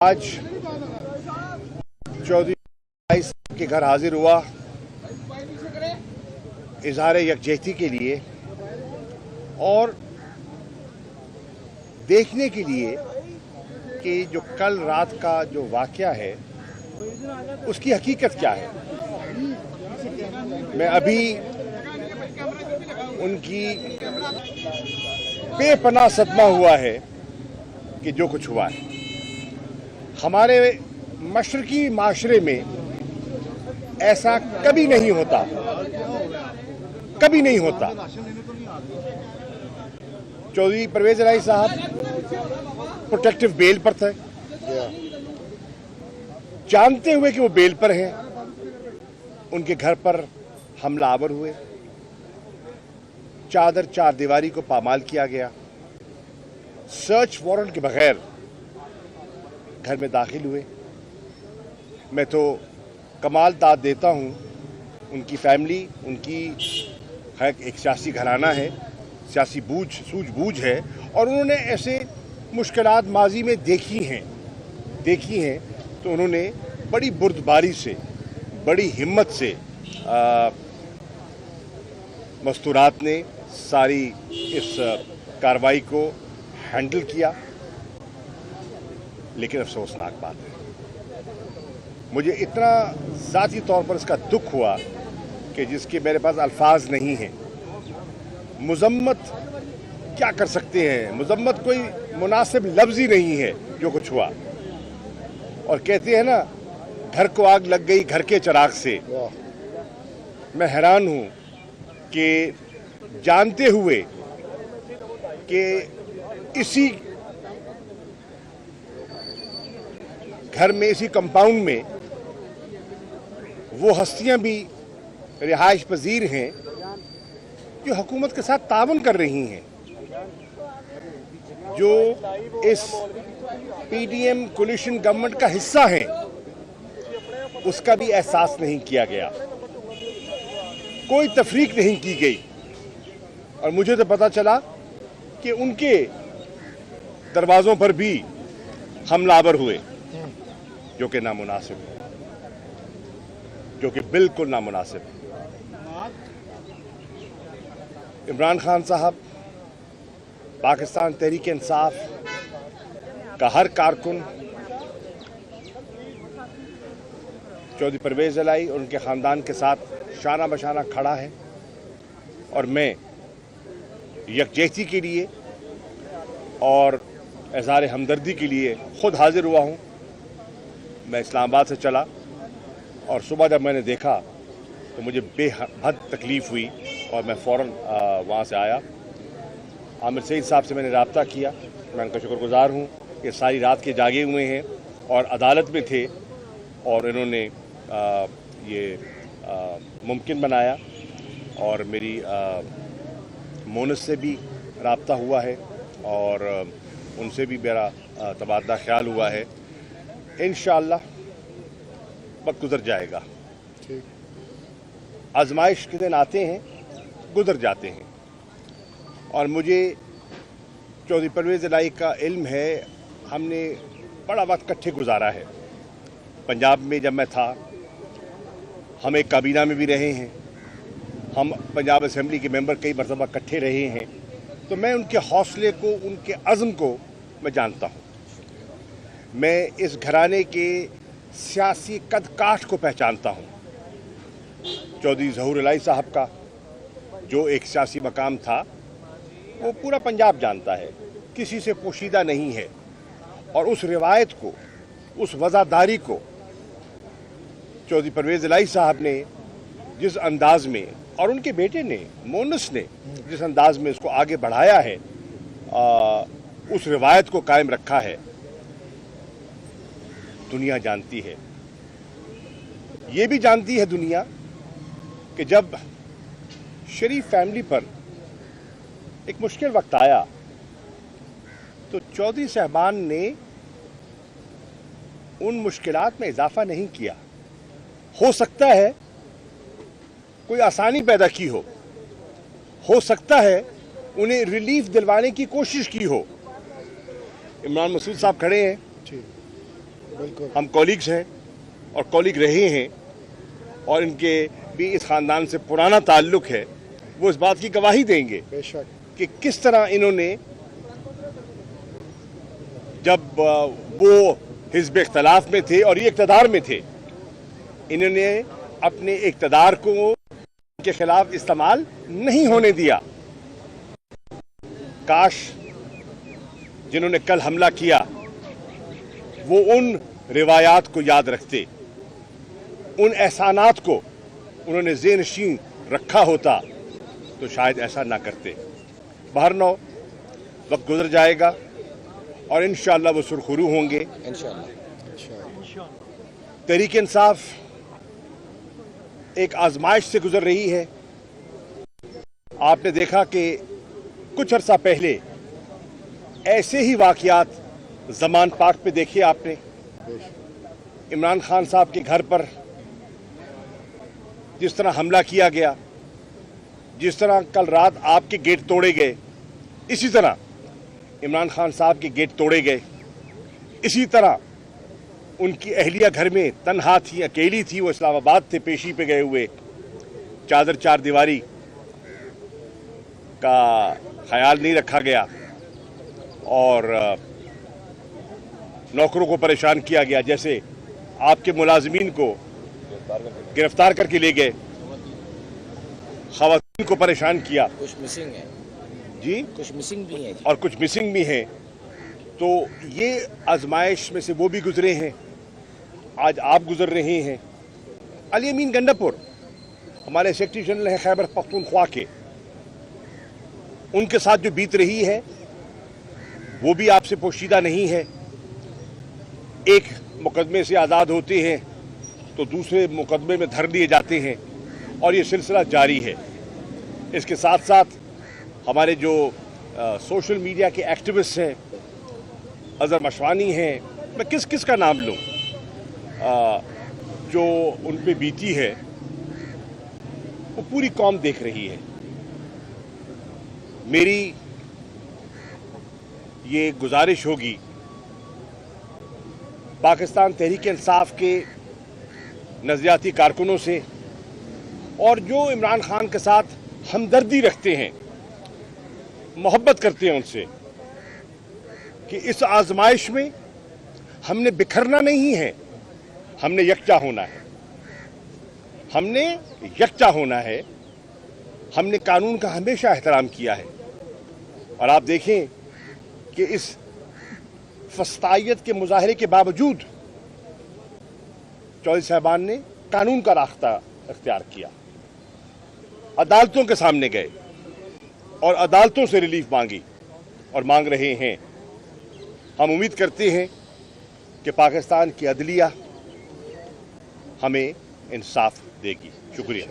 आज चौधरी के घर हाजिर हुआ इजहार यकजहती के लिए और देखने के लिए कि जो कल रात का जो वाक़या है उसकी हकीकत क्या है। मैं अभी उनकी बेपनाह सदमा हुआ है कि जो कुछ हुआ है। हमारे मशरकी माशरे में ऐसा कभी नहीं होता, कभी नहीं होता। चौधरी परवेज इलाही साहब प्रोटेक्टिव बेल पर थे, जानते हुए कि वो बेल पर हैं, उनके घर पर हमलावर हुए, चादर चार दीवारी को पामाल किया गया, सर्च वारंट के बगैर घर में दाखिल हुए। मैं तो कमाल दाद देता हूं उनकी फैमिली, उनकी एक सियासी घराना है, सियासी सूझबूझ है और उन्होंने ऐसे मुश्किलात माजी में देखी हैं तो उन्होंने बड़ी बुर्दबारी से, बड़ी हिम्मत से मस्तूरात ने सारी इस कार्रवाई को हैंडल किया। लेकिन अफसोसनाक बात है, मुझे इतना ज़ाती तौर पर इसका दुख हुआ कि जिसके मेरे पास अल्फाज नहीं हैं। मुज़म्मत क्या कर सकते हैं, मुज़म्मत कोई मुनासिब लफ्ज़ ही नहीं है जो कुछ हुआ। और कहते हैं ना, घर को आग लग गई घर के चिराग से। मैं हैरान हूँ कि जानते हुए कि इसी घर में, इसी कंपाउंड में वो हस्तियां भी रिहाइश पजीर हैं जो हुकूमत के साथ तावन कर रही हैं, जो इस पीडीएम कोलिशन गवर्नमेंट का हिस्सा हैं, उसका भी एहसास नहीं किया गया, कोई तफरीक नहीं की गई। और मुझे तो पता चला कि उनके दरवाज़ों पर भी हमलावर हुए, जो कि नामुनासिब है, जो कि बिल्कुल नामुनासिब है। इमरान खान साहब, पाकिस्तान तहरीक इंसाफ का हर कारकुन चौधरी परवेज इलाही और उनके ख़ानदान के साथ शाना बशाना खड़ा है और मैं यकजहती के लिए और इज़हार हमदर्दी के लिए ख़ुद हाजिर हुआ हूँ। मैं इस्लामाबाद से चला और सुबह जब मैंने देखा तो मुझे बेहद तकलीफ़ हुई और मैं फ़ौरन वहाँ से आया। आमिर सईद साहब से मैंने रब्ता किया, मैं उनका शुक्रगुज़ार हूँ कि सारी रात के जागे हुए हैं और अदालत में थे और इन्होंने ये मुमकिन बनाया। और मेरी मोनस से भी रब्ता हुआ है और उनसे भी मेरा तबादला ख्याल हुआ है। इंशाअल्लाह वक्त गुजर जाएगा। आजमाइश के दिन आते हैं, गुजर जाते हैं। और मुझे चौधरी परवेज इलाही का इल्म है, हमने बड़ा वक्त इकट्ठे गुजारा है। पंजाब में जब मैं था, हम एक काबीना में भी रहे हैं, हम पंजाब असेंबली के मेंबर कई मरतबा इकट्ठे रहे हैं। तो मैं उनके हौसले को, उनके अज़्म को मैं जानता हूँ। मैं इस घराने के सियासी कद काठ को पहचानता हूँ। चौधरी ज़हूर इलाही साहब का जो एक सियासी मकाम था वो पूरा पंजाब जानता है, किसी से पोशीदा नहीं है। और उस रिवायत को, उस वज़ादारी को चौधरी परवेज इलाही साहब ने जिस अंदाज में, और उनके बेटे ने, मोनस ने जिस अंदाज में इसको आगे बढ़ाया है, उस रिवायत को कायम रखा है, दुनिया जानती है। ये भी जानती है दुनिया कि जब शरीफ फैमिली पर एक मुश्किल वक्त आया तो चौधरी साहबान ने उन मुश्किलात में इजाफा नहीं किया। हो सकता है कोई आसानी पैदा की हो सकता है उन्हें रिलीफ दिलवाने की कोशिश की हो। इमरान मसूद साहब खड़े हैं, ہم کولیگز ہیں اور کولیگ رہے ہیں اور ان کے بھی اس خاندان سے پرانا تعلق ہے، وہ اس بات کی گواہی دیں گے کہ کس طرح انہوں نے جب وہ حزب اختلاف میں تھے اور یہ اقتدار میں تھے، انہوں نے اپنے اقتدار کو ان کے خلاف استعمال نہیں ہونے دیا۔ کاش جنہوں نے کل حملہ کیا وہ ان روایات کو یاد رکھتے، ان احسانات کو انہوں نے ذہن نشین رکھا ہوتا تو شاید ایسا نہ کرتے۔ بہرنو وقت گزر جائے گا اور انشاءاللہ وہ سرخرو ہوں گے۔ تحریک انصاف ایک آزمائش سے گزر رہی ہے۔ آپ نے دیکھا کہ کچھ عرصہ پہلے ایسے ہی واقعات زمان پاک پہ دیکھے آپ نے، عمران خان صاحب کے گھر پر جس طرح حملہ کیا گیا، جس طرح کل رات آپ کے گیٹ توڑے گئے، اسی طرح عمران خان صاحب کے گیٹ توڑے گئے، اسی طرح ان کی اہلیہ گھر میں تنہا تھی، اکیلی تھی، وہ اسلام آباد تھے پیشی پہ گئے ہوئے، چادر چار دیواری کا خیال نہیں رکھا گیا اور نوکروں کو پریشان کیا گیا، جیسے آپ کے ملازمین کو گرفتار کر کے لے گئے، خواتین کو پریشان کیا، کچھ مسنگ ہیں جی کچھ مسنگ بھی ہیں اور کچھ مسنگ بھی ہیں۔ تو یہ آزمائش میں سے وہ بھی گزرے ہیں، آج آپ گزر رہے ہیں۔ علی امین گنڈاپور ہمارے سیکرٹری جنرل ہیں خیبر پختونخوا کے، ان کے ساتھ جو بیت رہی ہے وہ بھی آپ سے پوشیدہ نہیں ہے۔ ایک مقدمے سے آزاد ہوتے ہیں تو دوسرے مقدمے میں دھر لیے جاتے ہیں اور یہ سلسلہ جاری ہے۔ اس کے ساتھ ساتھ ہمارے جو سوشل میڈیا کے ایکٹیوسٹ ہیں، اظہر مشوانی ہیں، میں کس کا نام لوں، جو ان پہ بیتی ہے وہ پوری قوم دیکھ رہی ہے۔ میری یہ گزارش ہوگی پاکستان تحریک انصاف کے نظریاتی کارکنوں سے اور جو عمران خان کے ساتھ ہمدردی رکھتے ہیں، محبت کرتے ہیں ان سے، کہ اس آزمائش میں ہم نے بکھرنا نہیں ہے، ہم نے یکجا ہونا ہے، ہم نے یکجا ہونا ہے۔ ہم نے قانون کا ہمیشہ احترام کیا ہے اور آپ دیکھیں کہ اس فسطائیت کے مظاہرے کے باوجود چودھری صاحبان نے قانون کا راستہ اختیار کیا، عدالتوں کے سامنے گئے اور عدالتوں سے ریلیف مانگی اور مانگ رہے ہیں۔ ہم امید کرتے ہیں کہ پاکستان کی عدلیہ ہمیں انصاف دے گی۔ شکریہ۔